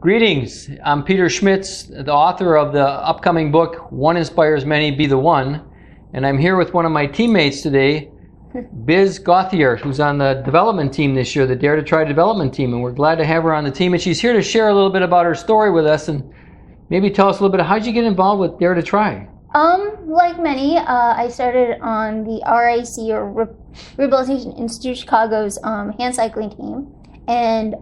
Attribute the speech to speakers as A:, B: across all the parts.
A: Greetings. I'm Peter Schmitz, the author of the upcoming book, One Inspires Many, Be the One. And I'm here with one of my teammates today, Biz Story, who's on the development team this year, the Dare to Try development team. And we're glad to have her on the team. And she's here to share a little bit about her story with us and maybe tell us a little bit, how'd you get involved with Dare to Try?
B: Like many, I started on the RIC, or Rehabilitation Institute Chicago's hand cycling team. And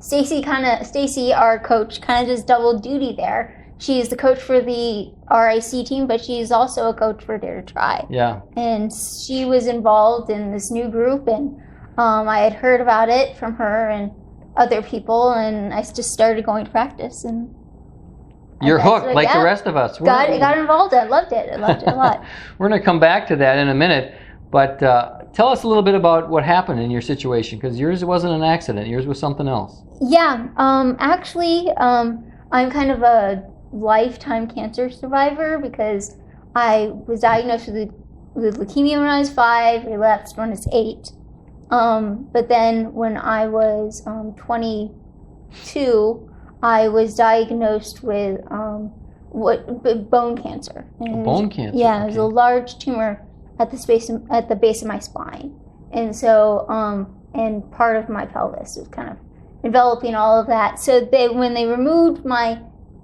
B: Stacy, our coach, kind of just doubled duty there. She's the coach for the RIC team, but she's also a coach for Dare to Try.
A: Yeah.
B: And she was involved in this new group, and I had heard about it from her and other people, and I just started going to practice. And
A: you're hooked, like the rest of us.
B: Got involved. I loved it. I loved it a lot.
A: We're going to come back to that in a minute, but tell us a little bit about what happened in your situation, because yours wasn't an accident. Yours was something else.
B: Yeah. Actually, I'm kind of a lifetime cancer survivor because I was diagnosed with leukemia when I was 5, relapsed when I was 8. But then when I was 22, I was diagnosed with bone cancer.
A: Bone cancer?
B: Yeah, it was a large tumor at the base of my spine. And so, and part of my pelvis was kind of enveloping all of that. So when they removed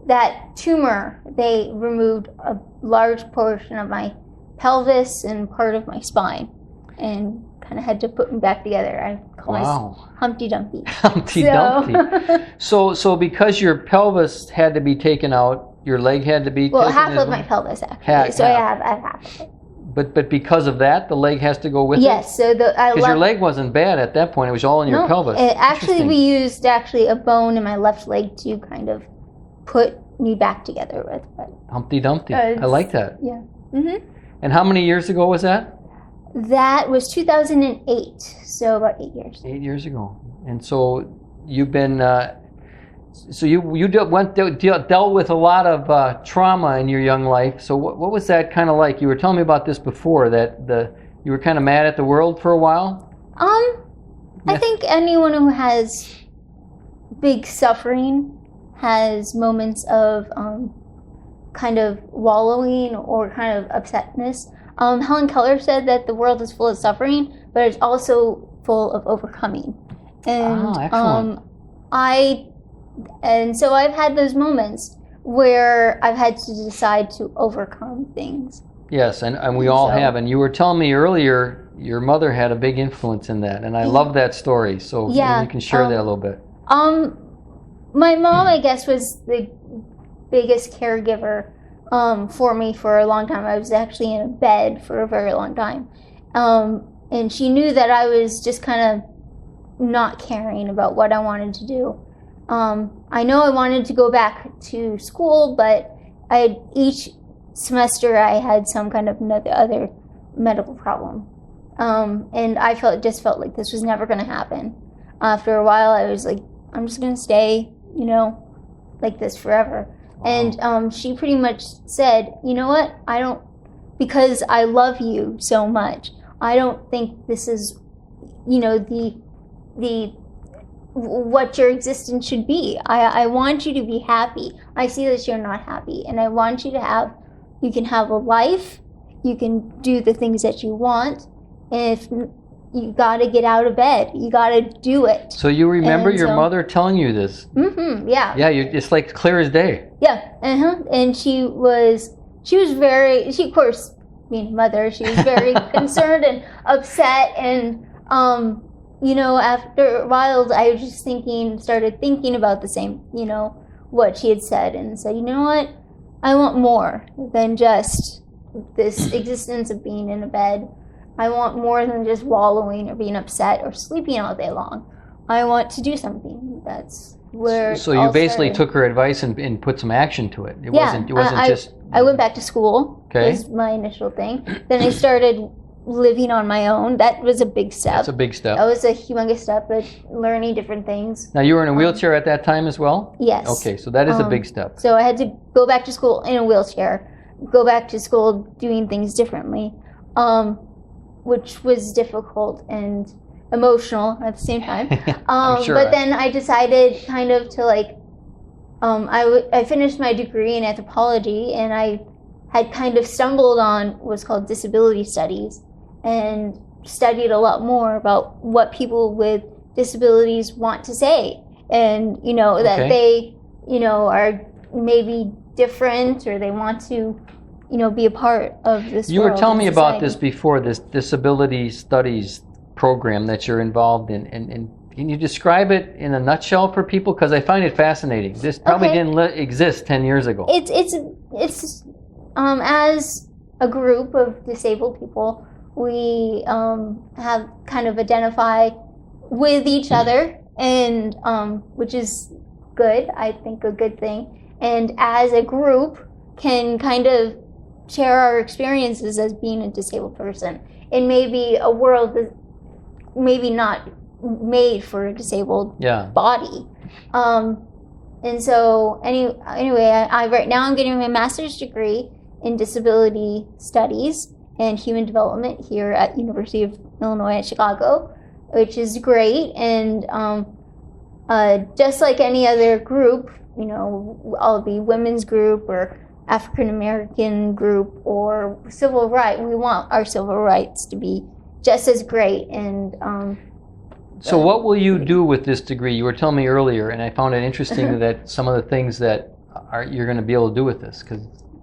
B: that tumor, they removed a large portion of my pelvis and part of my spine, and kind of had to put me back together. I call myself Humpty Dumpty.
A: Humpty Dumpty. So because your pelvis had to be taken out, your leg had to be taken out?
B: Well, half of my pelvis, actually. So I have half of it.
A: But because of that, the leg has to go with it?
B: Yes. So because
A: your leg wasn't bad at that point. It was all in your pelvis.
B: Actually, we used a bone in my left leg to kind of put me back together with. But
A: Humpty Dumpty. I like that.
B: Yeah. Mm-hmm.
A: And how many years ago was that?
B: That was 2008. So about 8 years.
A: 8 years ago. And so you've been... So you dealt with a lot of trauma in your young life. So what was that kind of like? You were telling me about this before, that you were kind of mad at the world for a while?
B: I think anyone who has big suffering has moments of kind of wallowing or kind of upsetness. Helen Keller said that the world is full of suffering, but it's also full of overcoming. And
A: excellent.
B: And so I've had those moments where I've had to decide to overcome things.
A: Yes, and we all have. And you were telling me earlier your mother had a big influence in that, and I love that story. So maybe you can share that a little bit.
B: My mom, I guess, was the biggest caregiver for me for a long time. I was actually in a bed for a very long time. And she knew that I was just kind of not caring about what I wanted to do. I know I wanted to go back to school, but each semester I had some kind of other medical problem. And I just felt like this was never going to happen. After a while, I was like, I'm just going to stay, like this forever. Wow. And she pretty much said, you know what, because I love you so much, I don't think this is, what your existence should be. I want you to be happy. I see that you're not happy, and I want you can have a life, you can do the things that you want, and if you gotta get out of bed, you gotta do it.
A: So you remember your mother telling you this?
B: Mm-hmm, yeah.
A: Yeah, it's like clear as day.
B: Yeah, and she was very, of course, being a mother, she was very concerned and upset, and after a while, I was just started thinking about the same, what she had said, and said, you know what, I want more than just this existence of being in a bed. I want more than just wallowing or being upset or sleeping all day long. I want to do something. That's where.
A: So you basically took her advice and put some action to it. It wasn't just.
B: I went back to school.
A: Okay.
B: Was my initial thing. Then I started living on my own. That was a big step.
A: That's a big step.
B: That was a humongous step, but learning different things.
A: Now, you were in a wheelchair at that time as well?
B: Yes.
A: Okay, so that is a big step.
B: So I had to go back to school in a wheelchair, go back to school doing things differently, which was difficult and emotional at the same time.
A: I'm sure.
B: But then I decided kind of to I finished my degree in anthropology, and I had kind of stumbled on what's called disability studies and studied a lot more about what people with disabilities want to say, and that they are maybe different, or they want to be a part of this
A: You
B: world
A: were telling me
B: society.
A: about this before, this disability studies program that you're involved in, and can you describe it in a nutshell for people? Because I find it fascinating. This probably didn't exist 10 years ago.
B: It's as a group of disabled people, we have kind of identify with each other, and which is good, I think a good thing. And as a group can kind of share our experiences as being a disabled person in maybe a world that maybe not made for a disabled body. And so anyway, I right now I'm getting my master's degree in disability studies and human development here at University of Illinois at Chicago, which is great. And just like any other group, I'll be women's group or African American group or civil rights. We want our civil rights to be just as great. And
A: so what will you do with this degree? You were telling me earlier, and I found it interesting that some of the things that you're going to be able to do with this.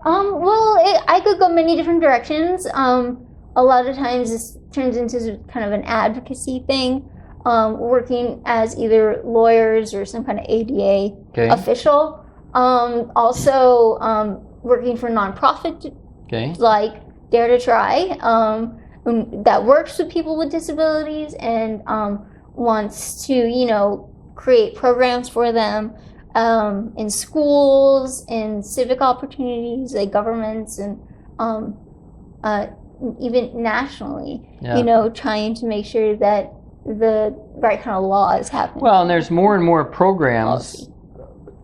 B: I could go many different directions. A lot of times this turns into kind of an advocacy thing, working as either lawyers or some kind of ADA official. Also working for nonprofit like Dare to Try, that works with people with disabilities and wants to, create programs for them in schools, in civic opportunities, like governments, and even nationally, trying to make sure that the right kind of law is happening.
A: Well, and there's more and more programs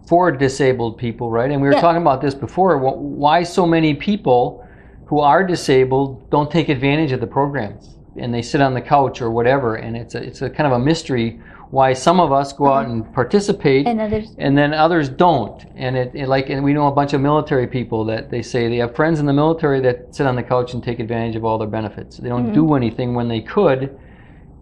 A: for disabled people, right? And we were talking about this before. Why so many people who are disabled don't take advantage of the programs, and they sit on the couch or whatever, and it's a kind of a mystery why some of us go out and participate and then others don't. And and we know a bunch of military people that they say they have friends in the military that sit on the couch and take advantage of all their benefits. They don't do anything when they could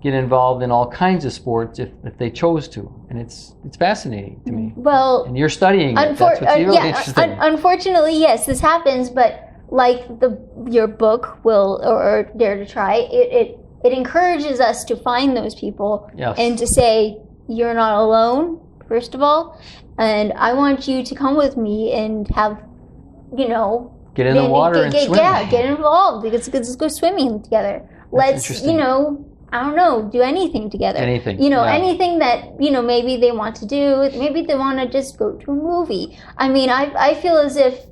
A: get involved in all kinds of sports if they chose to. And it's fascinating to me.
B: Well,
A: and you're studying it. That's what's really interesting.
B: Unfortunately, yes, this happens, but like your book or Dare to Try, it encourages us to find those people and to say, you're not alone, first of all, and I want you to come with me and have,
A: get in the water and swim.
B: Yeah, get involved, because let's go swimming together. Let's, I don't know, do anything together.
A: Anything.
B: Anything that, maybe they want to do. Maybe they want to just go to a movie. I mean, I feel as if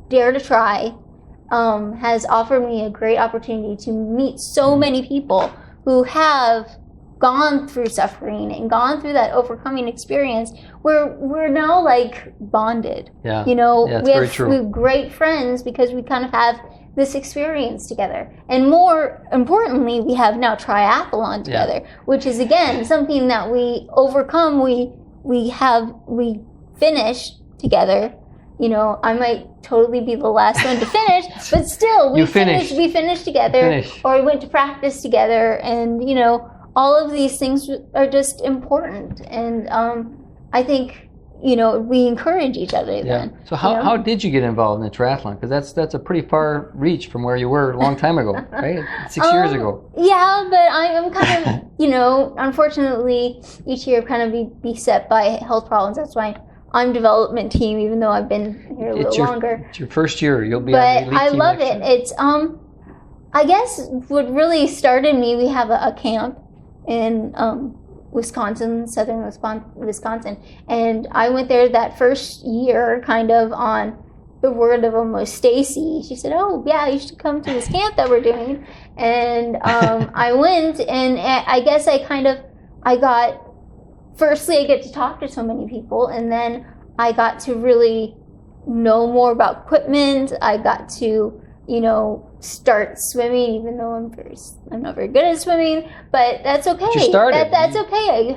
B: Dare to Try has offered me a great opportunity to meet so many people who have gone through suffering and gone through that overcoming experience, where we're now like bonded.
A: Yeah.
B: We have great friends because we kind of have this experience together. And more importantly, we have now triathlon together, which is again something that we overcome. We finish together. I might totally be the last one to finish, but still, we finished together, or we went to practice together, and all of these things are just important, and I think we encourage each other. Then.
A: So how did you get involved in the triathlon? Because that's a pretty far reach from where you were a long time ago, right? 6 years ago.
B: Yeah, but I'm kind of unfortunately each year I've kind of be beset by health problems. That's why I'm development team, even though I've been here a little longer.
A: It's your first year. You'll be on the elite team. But I love it.
B: It's I guess what really started me. We have a camp in Wisconsin, southern Wisconsin, and I went there that first year, kind of on the word of almost Stacy. She said, "Oh yeah, you should come to this camp that we're doing," and I went, and I guess Firstly, I get to talk to so many people, and then I got to really know more about equipment. I got to, start swimming, even though I'm not very good at swimming, but that's okay.
A: You started.
B: That's okay.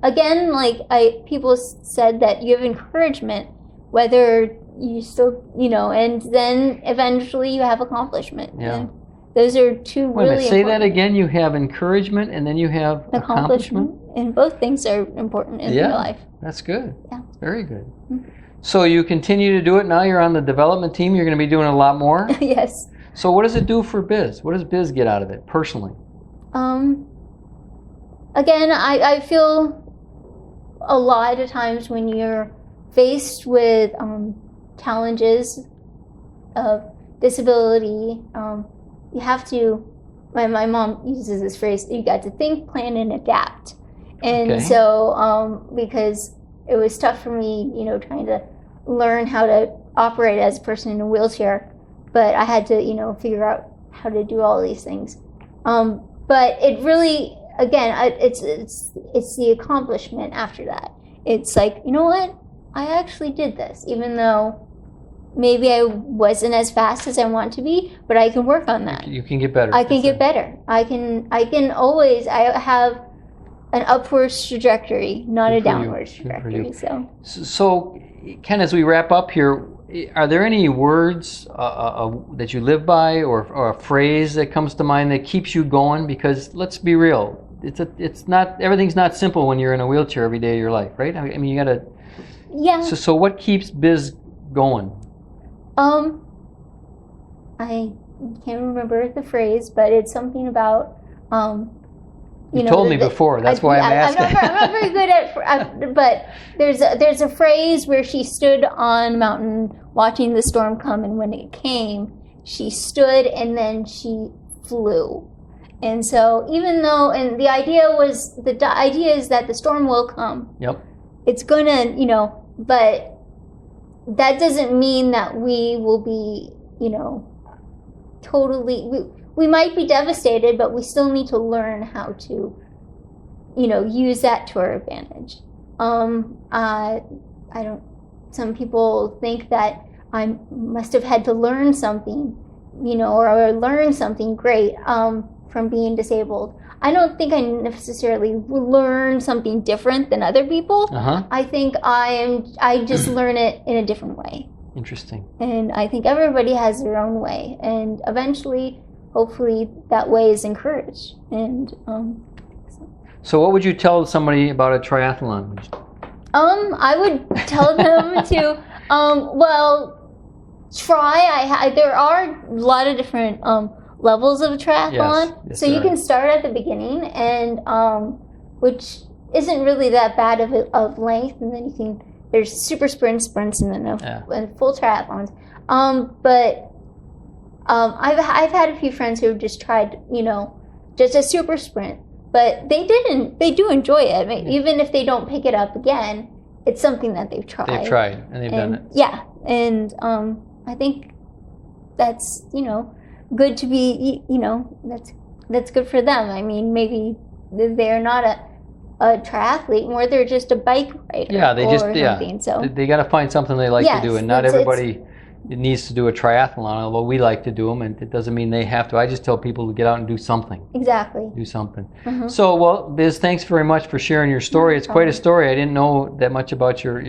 B: again, like people said that you have encouragement, whether you still, and then eventually you have accomplishment.
A: Yeah.
B: And those are two
A: Wait a
B: really
A: minute, say
B: important
A: that again. You have encouragement and then you have accomplishment?
B: And both things are important in your life.
A: That's good.
B: Yeah.
A: Very good.
B: Mm-hmm.
A: So you continue to do it now. You're on the development team. You're going to be doing a lot more.
B: Yes.
A: So what does it do for Biz? What does Biz get out of it personally?
B: Again, I feel a lot of times when you're faced with challenges of disability, you have to, my mom uses this phrase, you got to think, plan, and adapt. And so, because it was tough for me, trying to learn how to operate as a person in a wheelchair, but I had to, figure out how to do all these things. But it really, again, it's the accomplishment after that. It's like, you know what? I actually did this, even though maybe I wasn't as fast as I want to be, but I can work on that.
A: You can get better.
B: I can get better. I can always, I have an upwards trajectory, not a downwards trajectory.
A: So, Ken, as we wrap up here, are there any words that you live by, or a phrase that comes to mind that keeps you going? Because let's be real, it's not, everything's not simple when you're in a wheelchair every day of your life, right? I mean, you gotta.
B: Yeah.
A: So what keeps Biz going?
B: I can't remember the phrase, but it's something about
A: you told me before. That's why I'm asking.
B: I'm not very good at, but there's a phrase where she stood on a mountain watching the storm come, and when it came, she stood and then she flew. And so, even though, and the idea is that the storm will come.
A: Yep.
B: It's gonna, but that doesn't mean that we will be, totally. We might be devastated, but we still need to learn how to, use that to our advantage. I don't. Some people think that I must have had to learn something, or learn something great from being disabled. I don't think I necessarily learn something different than other people. I think I just learn it in a different way.
A: Interesting.
B: And I think everybody has their own way, and eventually, hopefully, that way is encouraged. And
A: so what would you tell somebody about a triathlon?
B: I would tell them to try. There are a lot of different levels of a triathlon.
A: Yes,
B: so you can start at the beginning, and which isn't really that bad of length, and then you can. There's super sprints, and then full triathlons. But I've had a few friends who have just tried, just a super sprint, but they do enjoy it. I mean, even if they don't pick it up again, it's something that they've tried.
A: They've tried and they've done it.
B: Yeah, and I think that's good to be. That's good for them. I mean, maybe they're not a triathlete, or they're just a bike rider.
A: Yeah, they just
B: So
A: they got to find something they like to do, and not everybody needs to do a triathlon. Although we like to do them, and it doesn't mean they have to. I just tell people to get out and do something.
B: Exactly.
A: Do something. So, well, Biz, thanks very much for sharing your story. It's quite a story. I didn't know that much about your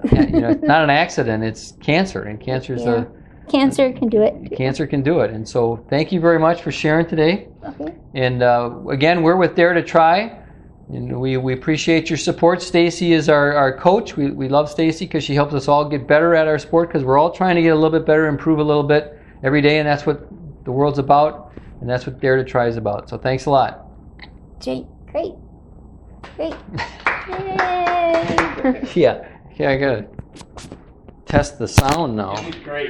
A: it's not an accident. It's cancer, and cancer is
B: Cancer can do it.
A: Cancer can do it, and so thank you very much for sharing today.
B: Okay.
A: And again, we're with Dare to Try. And we appreciate your support. Stacy is our coach. We love Stacy because she helps us all get better at our sport, because we're all trying to get a little bit better, improve a little bit every day, and that's what the world's about, and that's what Dare to Try is about. So thanks a lot.
B: Great. Yay!
A: Yeah, I gotta test the sound now.
C: Great.